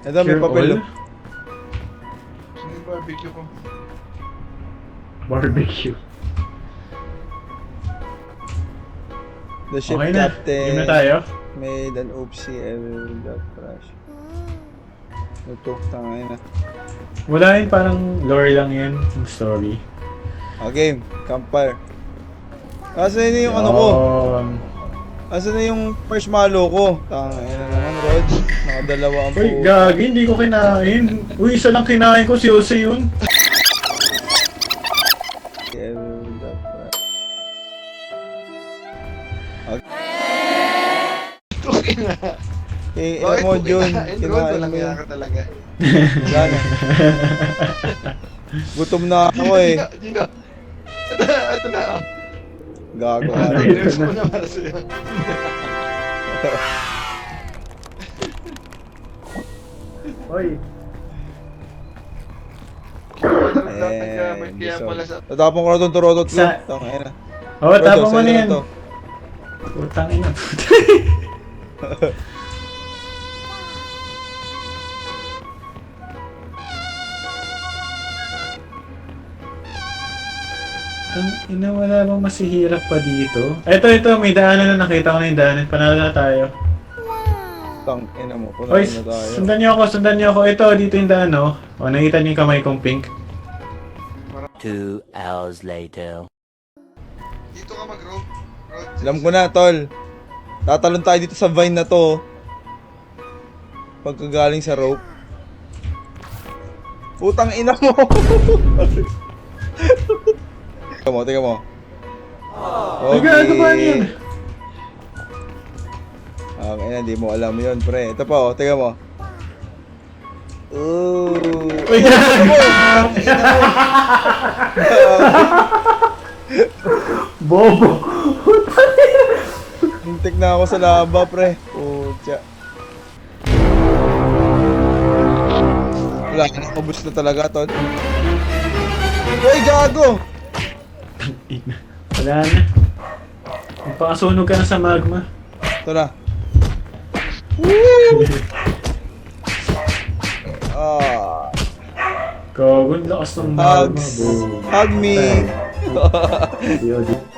Ito, may Pure papel. oil? oh. Sino yung barbecue ko? Barbecue. The ship Okay na. captain Game na tayo. made an oopsie ever got crash. Ito, tangay na. Wala yun, parang lore lang yan. Yung story. Game, campfire. Asan na yung ano ko? Asan na yung marshmallow ko? Tangay na naman, Rod. Nakadalawa ang Uy, gagi, hindi ko kinain. Uy, isa lang kinain ko, si Jose yun. Ever got crash. Alam mo, Jun, kinain mo yun. ka talaga. Wala na. Gutom na ako eh. Dino. Ito na. Gago Ano ka. yun? News mo na para sa'yo. Uy. Kaya pala sa... Tatapon ko na itong turotot ko. Sa- Tangay na. Oo, Rodo, tapos mo sa'yo na yan. to. Putang ina. Ang ina, wala bang masihirap pa dito? Ito, may daanan na nakita ko na yung daanan. Panalo na tayo. Tangina mo. Puno Oy, na tayo. sundan niyo ako. Ito, dito yung daan, no? O, nakita niyo yung kamay kong pink? 2 hours later. Dito ka mag-road. Alam ko na, tol. Tatalon tayo dito sa vine na to. Pagkagaling sa rope. Putang ina mo. Tingnan mo. Ay, gago ba yun? Okay, hindi mo alam yun, pre. Ito pa, oh. Tingnan mo. Ooh. Uy, gago! Bobo! Hintik na ako sa laba, pre. Pucha. Wala, nakabus na talaga, tol. Uy, gago! Wala na. Magpakasunog ka na sa magma. Ito na. Woo! Gago, lakas ng magma. Hugs. Hug me. Boom.